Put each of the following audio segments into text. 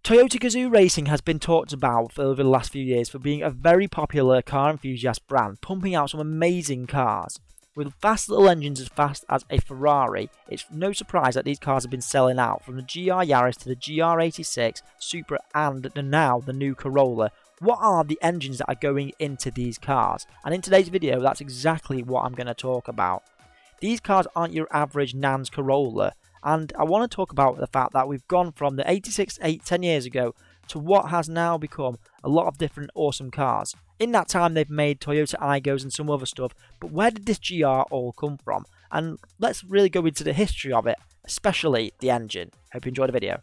Toyota Gazoo Racing has been talked about for over the last few years for being a very popular car enthusiast brand, pumping out some amazing cars. With fast little engines as fast as a Ferrari, it's no surprise that these cars have been selling out, from the GR Yaris to the GR86, Supra and now the new Corolla. What are the engines that are going into these cars? And in today's video, that's exactly what I'm going to talk about. These cars aren't your average Nan's Corolla. And I want to talk about the fact that we've gone from the 86 10 years ago to what has now become a lot of different awesome cars. In that time, they've made Toyota Aygos and some other stuff, but where did this GR all come from? And let's really go into the history of it, especially the engine. Hope you enjoyed the video.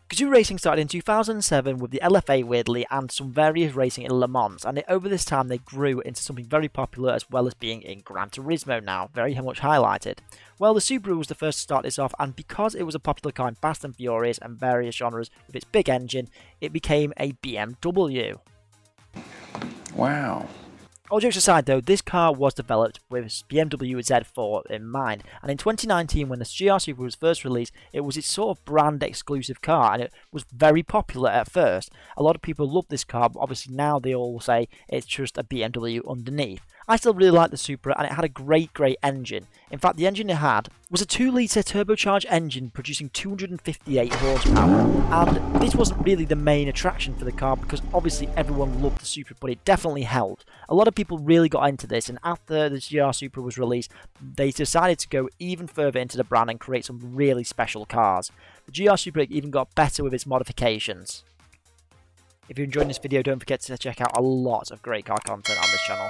Gazoo Racing started in 2007 with the LFA weirdly and some various racing in Le Mans, and over this time they grew into something very popular as well as being in Gran Turismo now, very much highlighted. Well, the Subaru was the first to start this off, and because it was a popular car in Fast and Furious and various genres with its big engine, it became a BMW. Wow. All jokes aside though, this car was developed with BMW Z4 in mind, and in 2019 when the GR Supra was first released, it was its sort of brand exclusive car, and it was very popular at first. A lot of people loved this car, but obviously now they all say it's just a BMW underneath. I still really like the Supra, and it had a great engine. In fact, the engine it had was a 2-litre turbocharged engine producing 258 horsepower, and this wasn't really the main attraction for the car because obviously everyone loved the Supra, but it definitely helped. A lot of people really got into this, and after the GR Supra was released, they decided to go even further into the brand and create some really special cars. The GR Supra even got better with its modifications. If you're enjoying this video, don't forget to check out a lot of great car content on this channel.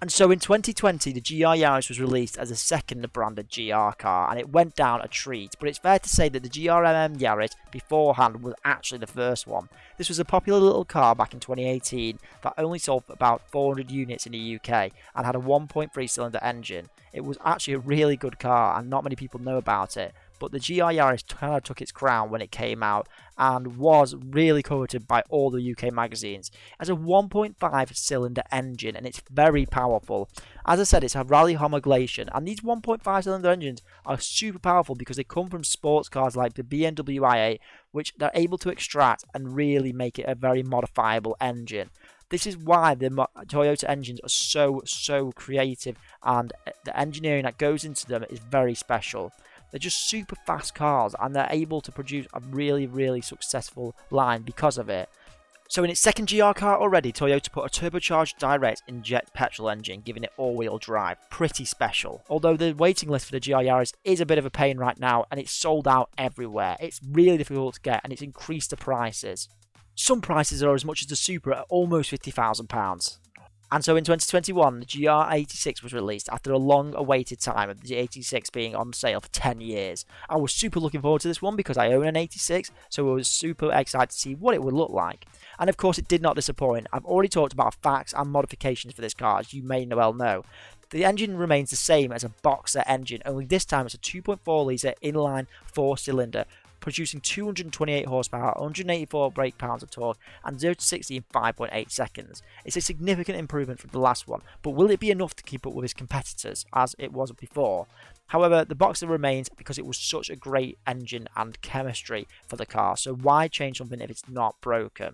And so in 2020, the GR Yaris was released as a second branded GR car, and it went down a treat, but it's fair to say that the GRMM Yaris beforehand was actually the first one. This was a popular little car back in 2018 that only sold for about 400 units in the UK and had a 1.3 cylinder engine. It was actually a really good car and not many people know about it, but the GR Yaris kind of took its crown when it came out and was really coveted by all the UK magazines. It has a 1.5 cylinder engine and it's very powerful. As I said, it's a rally homologation, and these 1.5 cylinder engines are super powerful because they come from sports cars like the BMW i8, which they're able to extract and really make it a very modifiable engine. This is why the Toyota engines are so creative, and the engineering that goes into them is very special. They're just super fast cars, and they're able to produce a really successful line because of it. So in its second GR car already, Toyota put a turbocharged direct inject petrol engine, giving it all-wheel drive. Pretty special. Although the waiting list for the GR Yaris is a bit of a pain right now, and it's sold out everywhere. It's really difficult to get, and it's increased the prices. Some prices are as much as the Supra at almost £50,000. And so in 2021, the GR86 was released after a long-awaited time of the 86 being on sale for 10 years. I was super looking forward to this one because I own an 86, so I was super excited to see what it would look like. And of course, it did not disappoint. I've already talked about facts and modifications for this car, as you may well know. The engine remains the same as a Boxer engine, only this time it's a 2.4 litre inline 4-cylinder, producing 228 horsepower, 184 brake-pounds of torque, and 0 to 60 in 5.8 seconds. It's a significant improvement from the last one, but will it be enough to keep up with its competitors, as it was before? However, the Boxer remains because it was such a great engine and chemistry for the car, so why change something if it's not broken?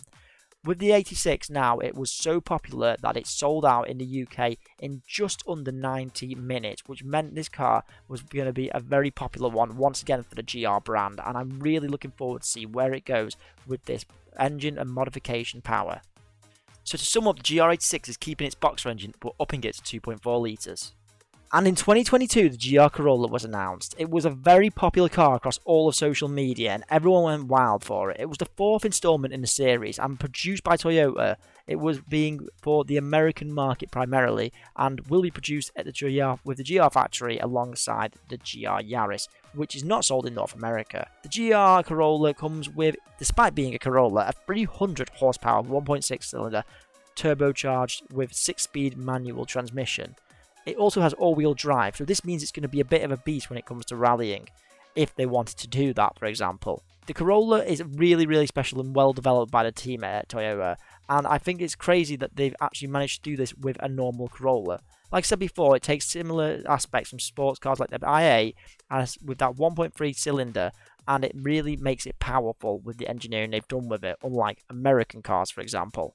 With the 86 now, it was so popular that it sold out in the UK in just under 90 minutes, which meant this car was going to be a very popular one once again for the GR brand, and I'm really looking forward to see where it goes with this engine and modification power. So to sum up, the GR86 is keeping its Boxer engine but upping it to 2.4 litres. And in 2022, the GR Corolla was announced. It was a very popular car across all of social media, and everyone went wild for it. It was the 4th installment in the series and produced by Toyota. It was being for the American market primarily, and will be produced at the with the GR factory alongside the GR Yaris, which is not sold in North America. The GR Corolla comes with, despite being a Corolla, a 300 horsepower 1.6 cylinder turbocharged with 6-speed manual transmission. It also has all-wheel drive, so this means it's going to be a bit of a beast when it comes to rallying, if they wanted to do that, for example. The Corolla is really special and well developed by the team at Toyota, and I think it's crazy that they've actually managed to do this with a normal Corolla. Like I said before, it takes similar aspects from sports cars like the i8, as with that 1.3 cylinder, and it really makes it powerful with the engineering they've done with it, unlike American cars, for example.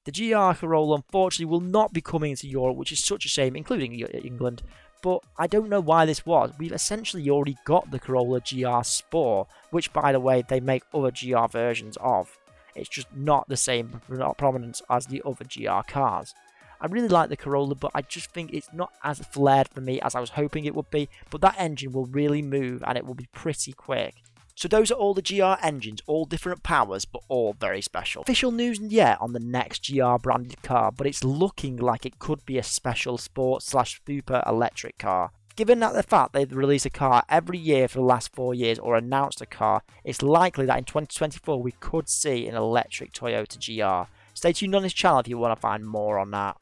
The GR Corolla unfortunately will not be coming to Europe, which is such a shame, including England, but I don't know why this was. We've essentially already got the Corolla GR Sport, which, by the way, they make other GR versions of. It's just not the same prominence as the other GR cars. I really like the Corolla, but I just think it's not as flared for me as I was hoping it would be, but that engine will really move and it will be pretty quick. So those are all the GR engines, all different powers, but all very special. Official news yet on the next GR branded car, but it's looking like it could be a special sport/super electric car. Given that the fact they've released a car every year for the last 4 years or announced a car, it's likely that in 2024 we could see an electric Toyota GR. Stay tuned on this channel if you want to find more on that.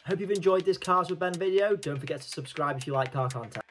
Hope you've enjoyed this Cars with Ben video. Don't forget to subscribe if you like car content.